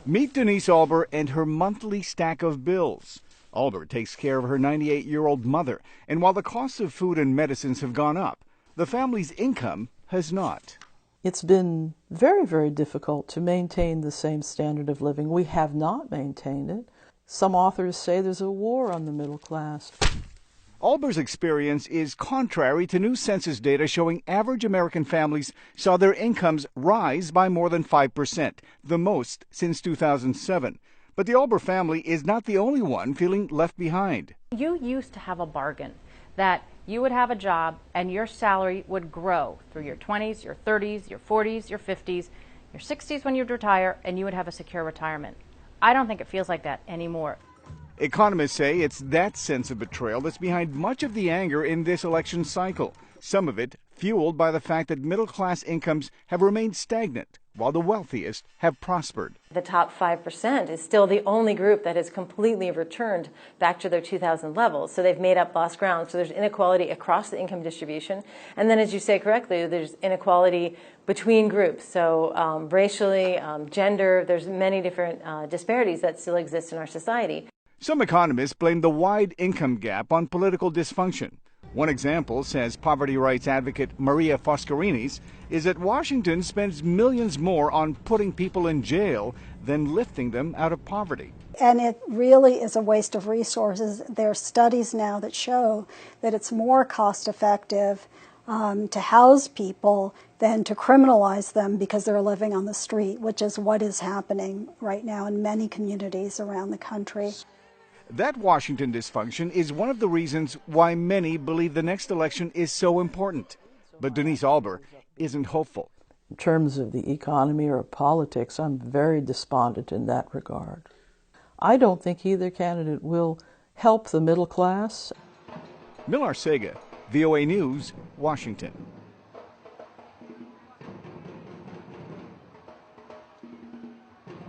Meet Denise Alber and her monthly stack of bills. Alber takes care of her 98-year-old mother, and while the costs of food and medicines have gone up, the family's income has not. It's been very, very difficult to maintain the same standard of living. We have not maintained it. Some authors say there's a war on the middle class. Alber's experience is contrary to new census data showing average American families saw their incomes rise by more than 5%, the most since 2007. But the Alber family is not the only one feeling left behind. You used to have a bargain that you would have a job and your salary would grow through your 20s, your 30s, your 40s, your 50s, your 60s when you'd retire, and you would have a secure retirement. I don't think it feels like that anymore. Economists say it's that sense of betrayal that's behind much of the anger in this election cycle, some of it fueled by the fact that middle-class incomes have remained stagnant while the wealthiest have prospered. The top 5% is still the only group that has completely returned back to their 2000 levels. So they've made up lost ground. So there's inequality across the income distribution. And then, as you say correctly, there's inequality between groups. So racially, gender, there's many different disparities that still exist in our society. Some economists blame the wide income gap on political dysfunction. One example, says poverty rights advocate Maria Foscarinis, is that Washington spends millions more on putting people in jail than lifting them out of poverty. And it really is a waste of resources. There are studies now that show that it's more cost effective to house people than to criminalize them because they're living on the street, which is what is happening right now in many communities around the country. That Washington dysfunction is one of the reasons why many believe the next election is so important. But Denise Alber isn't hopeful. In terms of the economy or politics, I'm very despondent in that regard. I don't think either candidate will help the middle class. Millar Sega, VOA News, Washington.